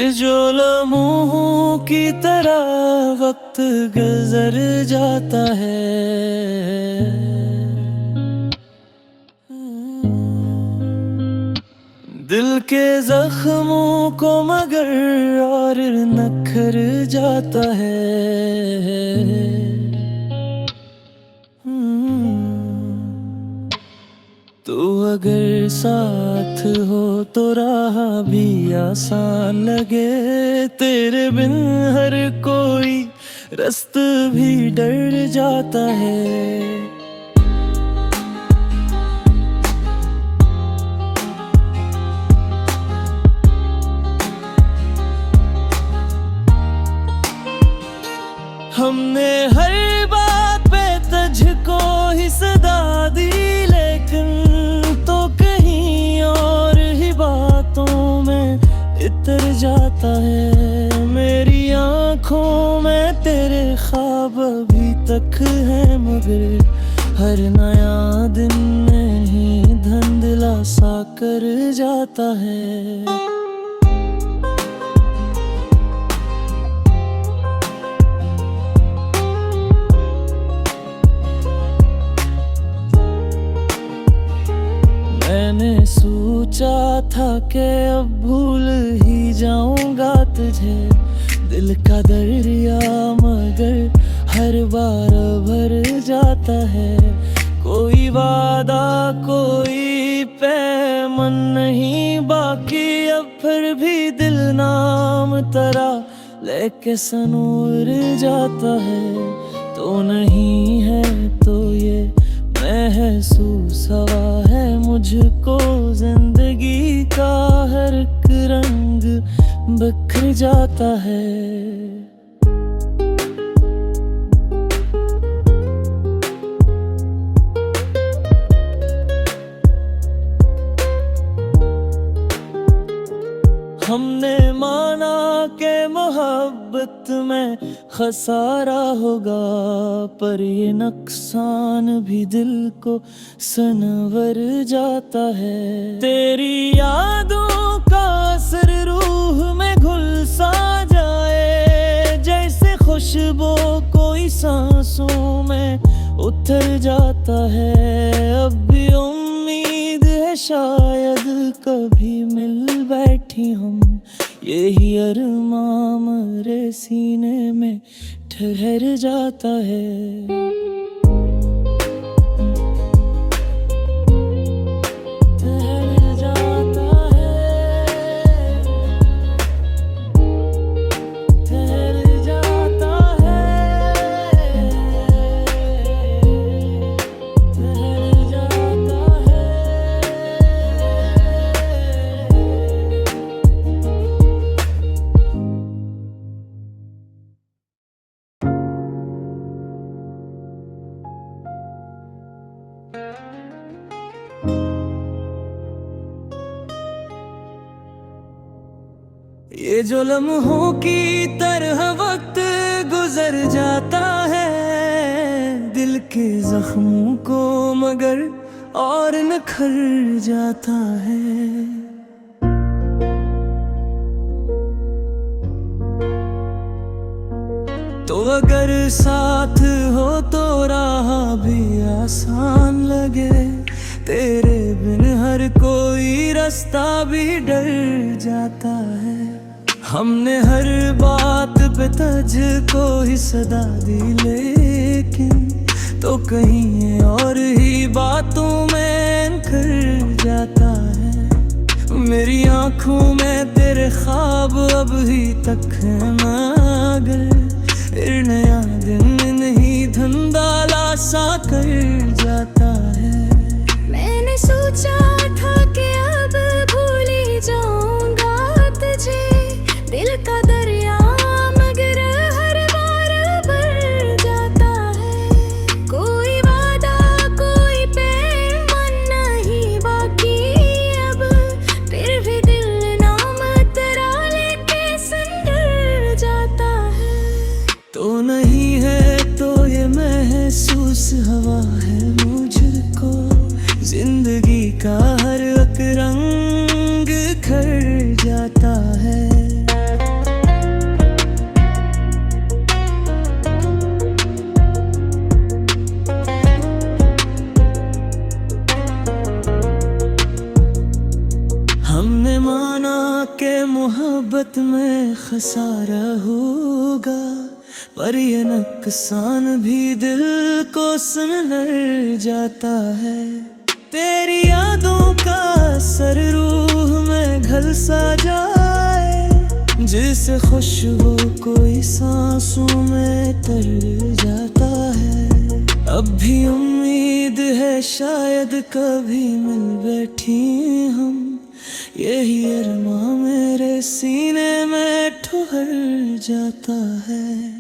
ये जो लम्हों की तरह वक्त गुजर जाता है, दिल के जख्मों को मगर और नखर जाता है। तो अगर साथ हो तो राह भी आसान लगे, तेरे बिन हर कोई रास्ता भी डर जाता है। हमने हर बात पे तुझको ही सदा दी, लेकिन तो कहीं और ही बातों में इतर जाता है। मेरी आंखों में तेरे ख्वाब अभी तक है, मगर हर नया दिन में ही धुंधला सा कर जाता है। मैंने सोचा था कि अब भूल ही जाऊंगा तुझे, दिल का दरिया मगर हर बार भर जाता है। कोई वादा कोई पैमान नहीं बाकी, अब फिर भी दिल नाम तेरा लेके सनूर जाता है। तो नहीं है तो ये महसूस हवा है मुझको, जिंदगी का हर एक रंग बिखर जाता है। हमने माना कि मोहब्बत में खसारा होगा, पर ये नुकसान भी दिल को सनवर जाता है। तेरी यादों का असर रूह में घुल सा जाए, जैसे खुशबू कोई सांसों में उतर जाता है। अब भी उम्मीद है शायद कभी मिल बैठी हम, यही अरमां मेरे सीने में ठहर जाता है। ये जो लम्हों की तरह वक्त गुजर जाता है, दिल के जख्मों को मगर और निखर जाता है। तो अगर साथ हो तो राह भी आसान लगे, तेरे बिन हर कोई रास्ता भी डर जाता है। हमने हर बात पे तुझको ही सदा दी, लेकिन तो कहीं और ही बातों में कर जाता है। मेरी आंखों में तेरे ख्वाब अभी तक है, मगर फिर नया दिन नहीं धुंधला सा कर जाता है। मैंने सोचा था कि अब भूल ही जाऊंगा तुझे, दिल का दरिया मगर हर बार भर जाता है। कोई वादा कोई पैमान नहीं बाकी, अब फिर भी दिल नाम तेरा लेके संडर जाता है। तो नहीं है तो ये महसूस हवा है मुझको, जिंदगी का हर एक रंग खर जाता है। फंसा रहूंगा, पर ये नुकसान भी दिल को सुनर जाता है। तेरी यादों का असर रूह में घल सा जाए, जिसे खुशबू कोई सांसों में तर जाता है। अब भी उम्मीद है शायद कभी मिल बैठी हम, यही अरमां मेरे सीने में ठुहर जाता है।